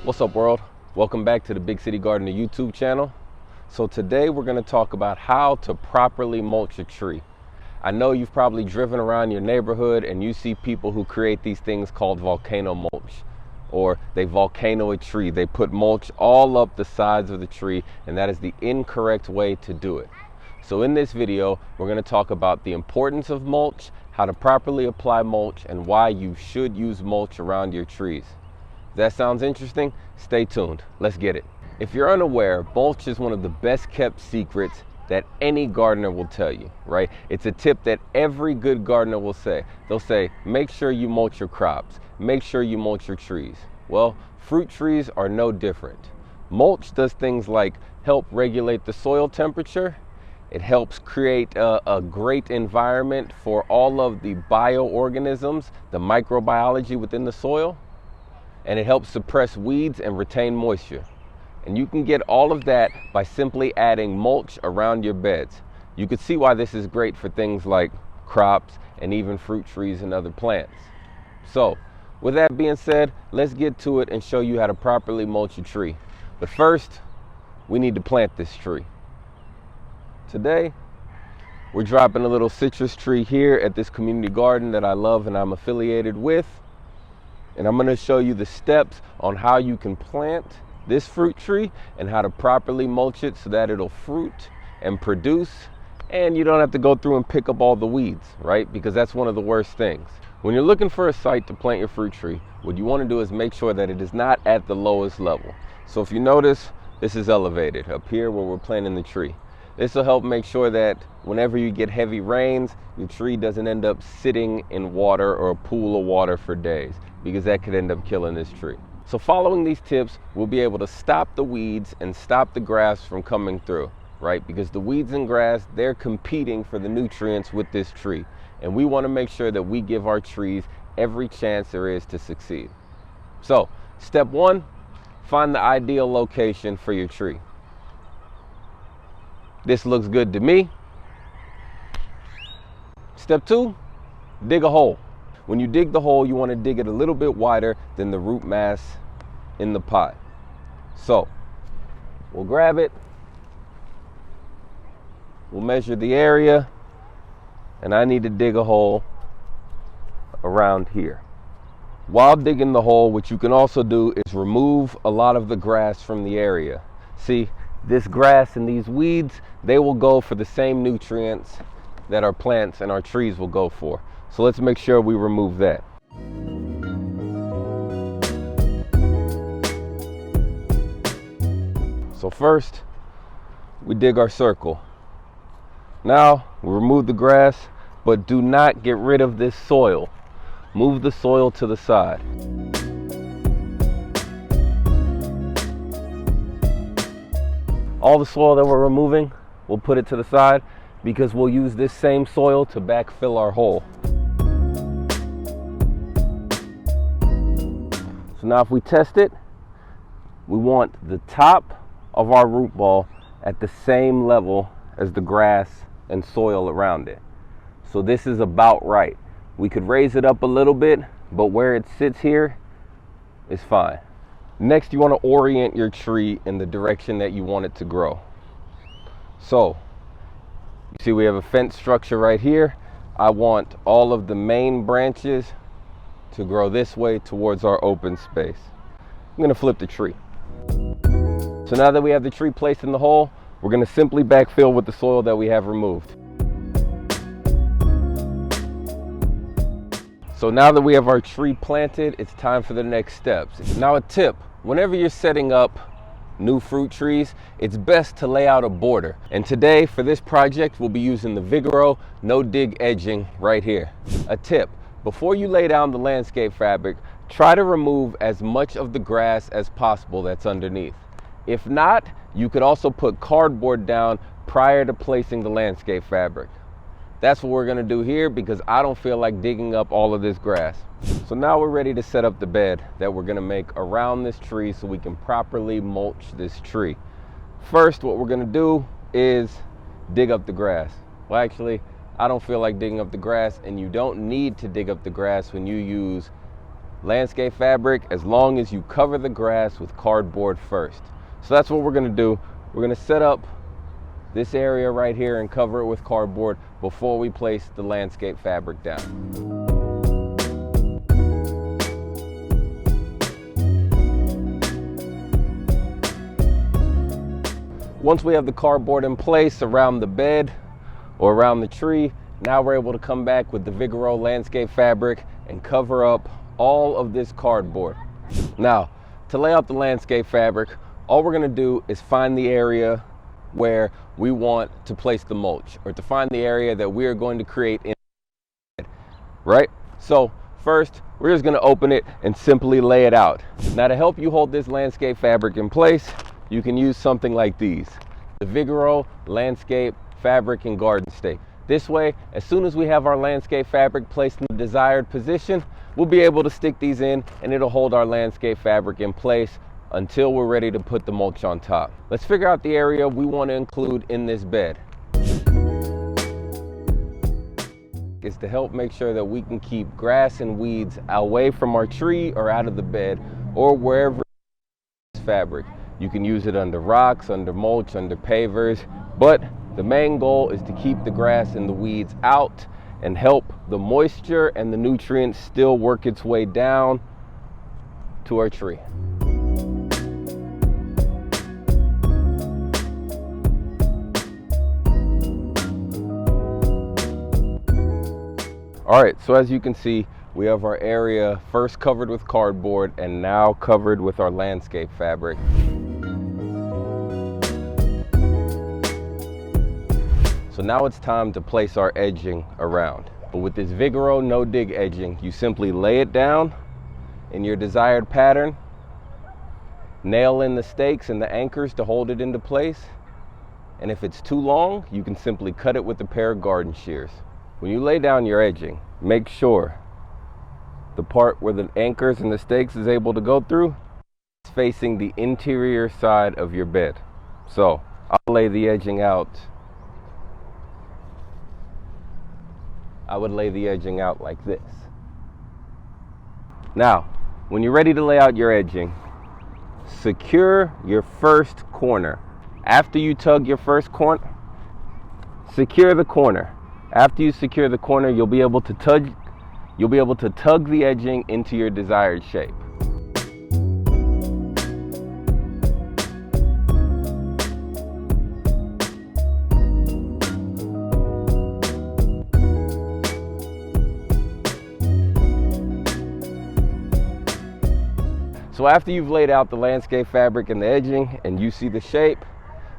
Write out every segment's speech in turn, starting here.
What's up, world? Welcome back to the Big City Gardener YouTube channel. So today we're going to talk about how to properly mulch a tree. I know you've probably driven around your neighborhood and you see people who create these things called volcano mulch, or they volcano a tree. They put mulch all up the sides of the tree, and that is the incorrect way to do it. So in this video, we're going to talk about the importance of mulch, how to properly apply mulch, and why you should use mulch around your trees. If that sounds interesting, stay tuned. Let's get it. If you're unaware, mulch is one of the best kept secrets that any gardener will tell you, right? It's a tip that every good gardener will say. They'll say, make sure you mulch your crops. Make sure you mulch your trees. Well, fruit trees are no different. Mulch does things like help regulate the soil temperature. It helps create a great environment for all of the bioorganisms, the microbiology within the soil. And it helps suppress weeds and retain moisture. And you can get all of that by simply adding mulch around your beds. You can see why this is great for things like crops and even fruit trees and other plants. So, with that being said, let's get to it and show you how to properly mulch a tree. But first, we need to plant this tree. Today, we're dropping a little citrus tree here at this community garden that I love and I'm affiliated with. And I'm going to show you the steps on how you can plant this fruit tree and how to properly mulch it so that it'll fruit and produce, and you don't have to go through and pick up all the weeds, right? Because that's one of the worst things. When you're looking for a site to plant your fruit tree, what you want to do is make sure that it is not at the lowest level. So if you notice, this is elevated up here where we're planting the tree. This will help make sure that whenever you get heavy rains, your tree doesn't end up sitting in water or a pool of water for days, because that could end up killing this tree. So following these tips, we'll be able to stop the weeds and stop the grass from coming through, right? Because the weeds and grass, they're competing for the nutrients with this tree. And we want to make sure that we give our trees every chance there is to succeed. So, step one, find the ideal location for your tree. This looks good to me. Step two, dig a hole. When you dig the hole, you want to dig it a little bit wider than the root mass in the pot. So, we'll grab it, we'll measure the area, and I need to dig a hole around here. While digging the hole, what you can also do is remove a lot of the grass from the area. See, this grass and these weeds, they will go for the same nutrients that our plants and our trees will go for. So let's make sure we remove that. So first, we dig our circle. Now, we remove the grass, but do not get rid of this soil. Move the soil to the side. All the soil that we're removing, we'll put it to the side because we'll use this same soil to backfill our hole. So now if we test it, we want the top of our root ball at the same level as the grass and soil around it. So this is about right. We could raise it up a little bit, but where it sits here is fine. Next, you want to orient your tree in the direction that you want it to grow. So, you see we have a fence structure right here. I want all of the main branches to grow this way towards our open space. I'm going to flip the tree. So now that we have the tree placed in the hole, we're going to simply backfill with the soil that we have removed. So now that we have our tree planted, it's time for the next steps. Now a tip, whenever you're setting up new fruit trees, it's best to lay out a border. And today for this project, we'll be using the Vigoro no dig edging right here. A tip, before you lay down the landscape fabric, try to remove as much of the grass as possible that's underneath. If not, you could also put cardboard down prior to placing the landscape fabric. That's what we're gonna do here because I don't feel like digging up all of this grass. So now we're ready to set up the bed that we're gonna make around this tree so we can properly mulch this tree. First, what we're gonna do is dig up the grass. Well, actually, I don't feel like digging up the grass, and you don't need to dig up the grass when you use landscape fabric as long as you cover the grass with cardboard first. So that's what we're going to do. We're going to set up this area right here and cover it with cardboard before we place the landscape fabric down. Once we have the cardboard in place around the bed or around the tree, now we're able to come back with the Vigoro landscape fabric and cover up all of this cardboard. Now, to lay out the landscape fabric, all we're gonna do is find the area where we want to place the mulch, or to find the area that we are going to create in the bed, right? So first, we're just gonna open it and simply lay it out. Now, to help you hold this landscape fabric in place, you can use something like these, the Vigoro landscape fabric and garden stake. This way, as soon as we have our landscape fabric placed in the desired position, we'll be able to stick these in and it'll hold our landscape fabric in place until we're ready to put the mulch on top. Let's figure out the area we want to include in this bed. Is to help make sure that we can keep grass and weeds away from our tree or out of the bed or wherever fabric. You can use it under rocks, under mulch, under pavers, but the main goal is to keep the grass and the weeds out and help the moisture and the nutrients still work its way down to our tree. All right, so as you can see, we have our area first covered with cardboard and now covered with our landscape fabric. So now it's time to place our edging around. But with this Vigoro no dig edging, you simply lay it down in your desired pattern, nail in the stakes and the anchors to hold it into place. And if it's too long, you can simply cut it with a pair of garden shears. When you lay down your edging, make sure the part where the anchors and the stakes is able to go through is facing the interior side of your bed. So I'll lay the edging out. I would lay the edging out like this. Now, when you're ready to lay out your edging, secure your first corner. After you tug your first corner, secure the corner. After you secure the corner, you'll be able to tug the edging into your desired shape. So after you've laid out the landscape fabric and the edging and you see the shape,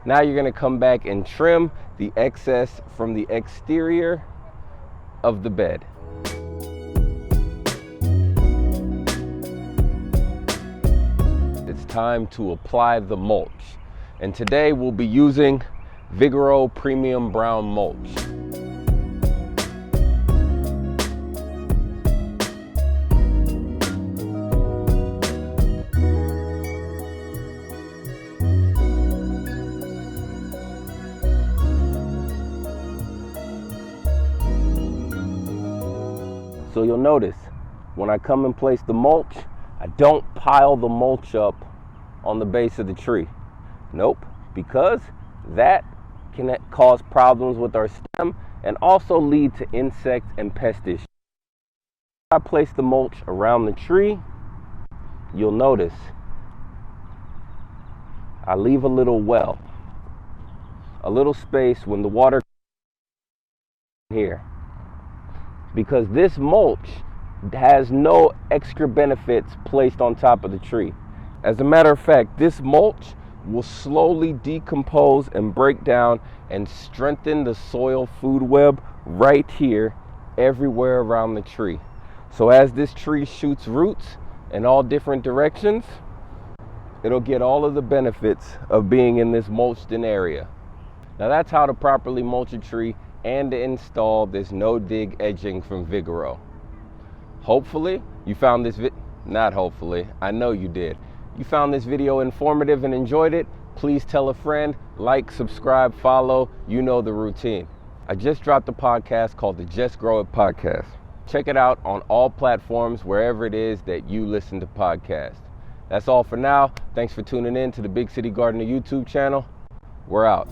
now you're going to come back and trim the excess from the exterior of the bed. It's time to apply the mulch. And today we'll be using Vigoro Premium Brown Mulch. So you'll notice when I come and place the mulch, I don't pile the mulch up on the base of the tree. Nope, because that can cause problems with our stem and also lead to insect and pest issues. I place the mulch around the tree, you'll notice I leave a little well, a little space when the water comes here. Because this mulch has no extra benefits placed on top of the tree. As a matter of fact, this mulch will slowly decompose and break down and strengthen the soil food web right here everywhere around the tree. So as this tree shoots roots in all different directions, it'll get all of the benefits of being in this mulched in area. Now that's how to properly mulch a tree and to install this no-dig edging from Vigoro. Hopefully you found this not hopefully, I know you did. You found this video informative and enjoyed it. Please tell a friend, like, subscribe, follow, you know the routine. I just dropped a podcast called the Just Grow It Podcast. Check it out on all platforms, wherever it is that you listen to podcasts. That's all for now. Thanks for tuning in to the Big City Gardener YouTube channel. We're out.